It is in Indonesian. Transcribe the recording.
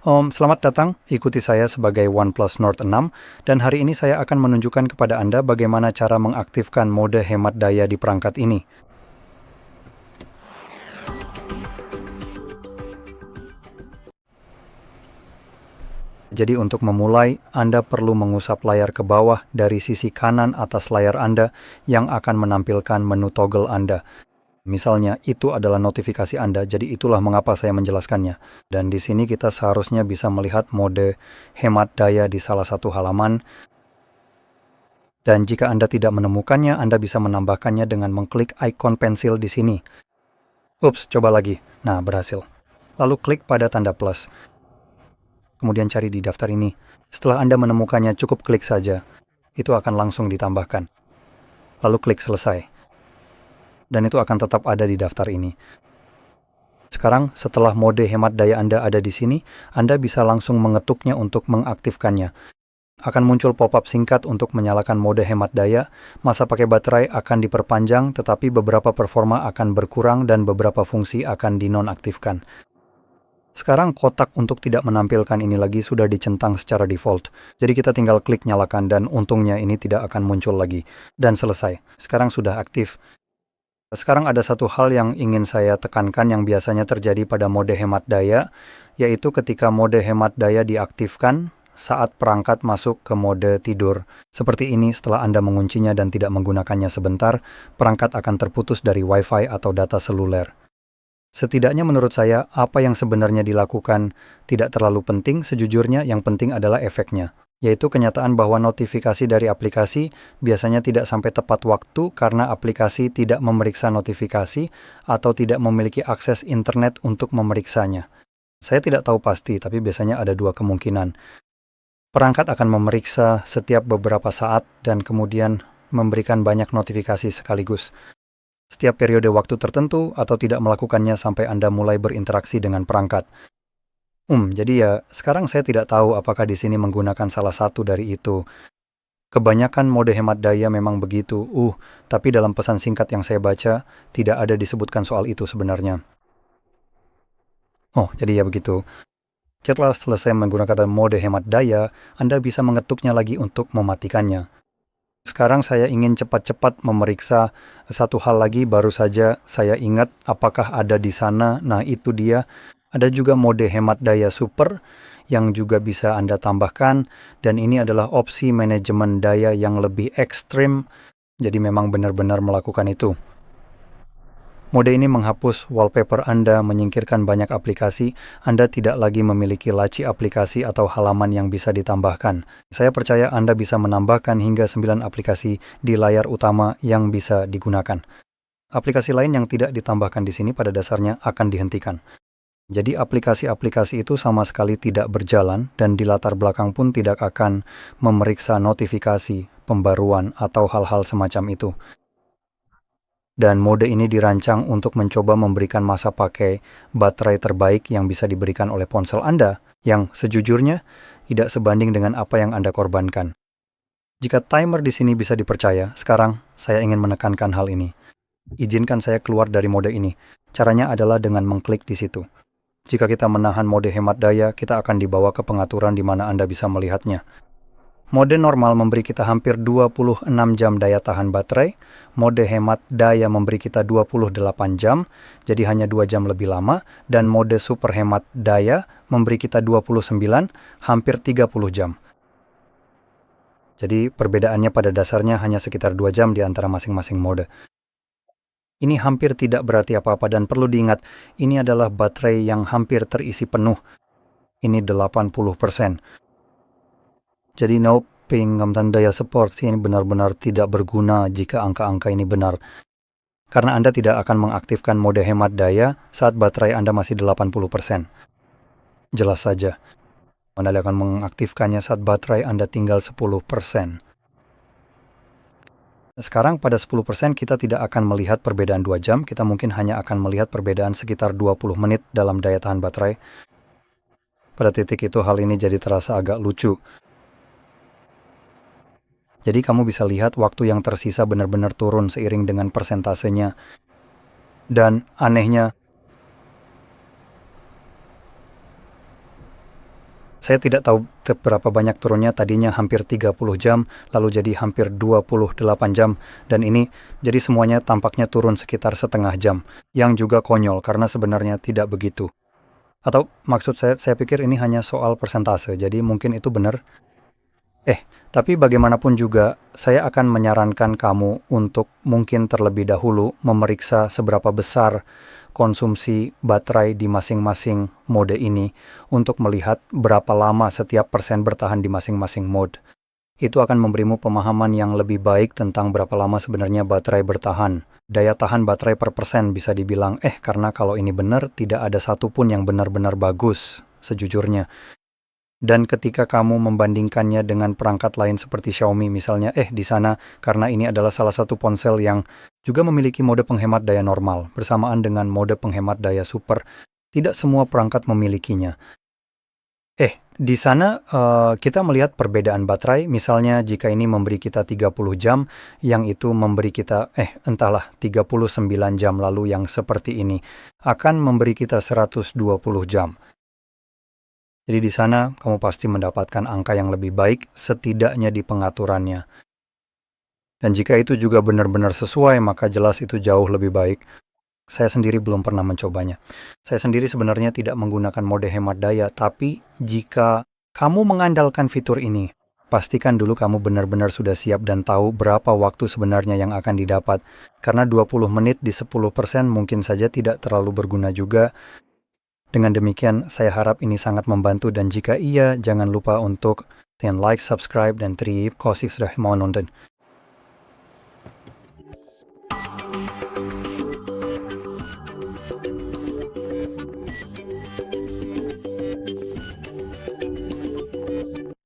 Selamat datang, ikuti saya sebagai OnePlus Nord 6 dan hari ini saya akan menunjukkan kepada Anda bagaimana cara mengaktifkan mode hemat daya di perangkat ini. Jadi untuk memulai, Anda perlu mengusap layar ke bawah dari sisi kanan atas layar Anda yang akan menampilkan menu toggle Anda. Misalnya, itu adalah notifikasi Anda, jadi itulah mengapa saya menjelaskannya. Dan di sini kita seharusnya bisa melihat mode hemat daya di salah satu halaman. Dan jika Anda tidak menemukannya, Anda bisa menambahkannya dengan mengklik ikon pensil di sini. Ups, coba lagi. Nah, berhasil. Lalu klik pada tanda plus. Kemudian cari di daftar ini. Setelah Anda menemukannya, cukup klik saja. Itu akan langsung ditambahkan. Lalu klik selesai. Dan itu akan tetap ada di daftar ini. Sekarang, setelah mode hemat daya Anda ada di sini, Anda bisa langsung mengetuknya untuk mengaktifkannya. Akan muncul pop-up singkat untuk menyalakan mode hemat daya, masa pakai baterai akan diperpanjang, tetapi beberapa performa akan berkurang dan beberapa fungsi akan dinonaktifkan. Sekarang kotak untuk tidak menampilkan ini lagi sudah dicentang secara default. Jadi kita tinggal klik nyalakan dan untungnya ini tidak akan muncul lagi. Dan selesai. Sekarang sudah aktif. Sekarang ada satu hal yang ingin saya tekankan yang biasanya terjadi pada mode hemat daya, yaitu ketika mode hemat daya diaktifkan saat perangkat masuk ke mode tidur. Seperti ini, setelah Anda menguncinya dan tidak menggunakannya sebentar, perangkat akan terputus dari Wi-Fi atau data seluler. Setidaknya menurut saya, apa yang sebenarnya dilakukan tidak terlalu penting, sejujurnya yang penting adalah efeknya, yaitu kenyataan bahwa notifikasi dari aplikasi biasanya tidak sampai tepat waktu karena aplikasi tidak memeriksa notifikasi atau tidak memiliki akses internet untuk memeriksanya. Saya tidak tahu pasti, tapi biasanya ada dua kemungkinan. Perangkat akan memeriksa setiap beberapa saat dan kemudian memberikan banyak notifikasi sekaligus. Setiap periode waktu tertentu atau tidak melakukannya sampai Anda mulai berinteraksi dengan perangkat. Jadi ya, sekarang saya tidak tahu apakah di sini menggunakan salah satu dari itu. Kebanyakan mode hemat daya memang begitu, tapi dalam pesan singkat yang saya baca, tidak ada disebutkan soal itu sebenarnya. Jadi ya begitu. Setelah selesai menggunakan mode hemat daya, Anda bisa mengetuknya lagi untuk mematikannya. Sekarang saya ingin cepat-cepat memeriksa satu hal lagi, baru saja saya ingat apakah ada di sana. Nah, itu dia. Ada juga mode hemat daya super yang juga bisa Anda tambahkan, dan ini adalah opsi manajemen daya yang lebih ekstrim, jadi memang benar-benar melakukan itu. Mode ini menghapus wallpaper Anda, menyingkirkan banyak aplikasi. Anda tidak lagi memiliki laci aplikasi atau halaman yang bisa ditambahkan. Saya percaya Anda bisa menambahkan hingga 9 aplikasi di layar utama yang bisa digunakan. Aplikasi lain yang tidak ditambahkan di sini pada dasarnya akan dihentikan. Jadi aplikasi-aplikasi itu sama sekali tidak berjalan dan di latar belakang pun tidak akan memeriksa notifikasi, pembaruan, atau hal-hal semacam itu. Dan mode ini dirancang untuk mencoba memberikan masa pakai baterai terbaik yang bisa diberikan oleh ponsel Anda, yang sejujurnya tidak sebanding dengan apa yang Anda korbankan. Jika timer di sini bisa dipercaya, sekarang saya ingin menekankan hal ini. Izinkan saya keluar dari mode ini. Caranya adalah dengan mengklik di situ. Jika kita menahan mode hemat daya, kita akan dibawa ke pengaturan di mana Anda bisa melihatnya. Mode normal memberi kita hampir 26 jam daya tahan baterai, mode hemat daya memberi kita 28 jam, jadi hanya 2 jam lebih lama, dan mode super hemat daya memberi kita 29, hampir 30 jam. Jadi perbedaannya pada dasarnya hanya sekitar 2 jam di antara masing-masing mode. Ini hampir tidak berarti apa-apa dan perlu diingat, ini adalah baterai yang hampir terisi penuh. Ini 80%. Jadi daya support ini benar-benar tidak berguna jika angka-angka ini benar. Karena Anda tidak akan mengaktifkan mode hemat daya saat baterai Anda masih 80%. Jelas saja, Anda akan mengaktifkannya saat baterai Anda tinggal 10%. Sekarang pada 10% kita tidak akan melihat perbedaan 2 jam, kita mungkin hanya akan melihat perbedaan sekitar 20 menit dalam daya tahan baterai. Pada titik itu hal ini jadi terasa agak lucu. Jadi kamu bisa lihat waktu yang tersisa benar-benar turun seiring dengan persentasenya. Dan anehnya, Saya tidak tahu berapa banyak turunnya, tadinya hampir 30 jam, lalu jadi hampir 28 jam, dan ini jadi semuanya tampaknya turun sekitar setengah jam, yang juga konyol karena sebenarnya tidak begitu. Atau maksud saya pikir ini hanya soal persentase, jadi mungkin itu benar. Tapi bagaimanapun juga, saya akan menyarankan kamu untuk mungkin terlebih dahulu memeriksa seberapa besar konsumsi baterai di masing-masing mode ini untuk melihat berapa lama setiap persen bertahan di masing-masing mode. Itu akan memberimu pemahaman yang lebih baik tentang berapa lama sebenarnya baterai bertahan. Daya tahan baterai per persen bisa dibilang, karena kalau ini benar, tidak ada satupun yang benar-benar bagus, sejujurnya. Dan ketika kamu membandingkannya dengan perangkat lain seperti Xiaomi misalnya, di sana karena ini adalah salah satu ponsel yang juga memiliki mode penghemat daya normal bersamaan dengan mode penghemat daya super. Tidak semua perangkat memilikinya. Di sana kita melihat perbedaan baterai, misalnya jika ini memberi kita 30 jam, yang itu memberi kita, 39 jam, lalu yang seperti ini akan memberi kita 120 jam. Jadi di sana kamu pasti mendapatkan angka yang lebih baik, setidaknya di pengaturannya. Dan jika itu juga benar-benar sesuai, maka jelas itu jauh lebih baik. Saya sendiri belum pernah mencobanya. Saya sendiri sebenarnya tidak menggunakan mode hemat daya, tapi jika kamu mengandalkan fitur ini, pastikan dulu kamu benar-benar sudah siap dan tahu berapa waktu sebenarnya yang akan didapat. Karena 20 menit di 10% mungkin saja tidak terlalu berguna juga. Dengan demikian, saya harap ini sangat membantu, dan jika iya, jangan lupa untuk like, subscribe, dan terima kasih sudah mau nonton.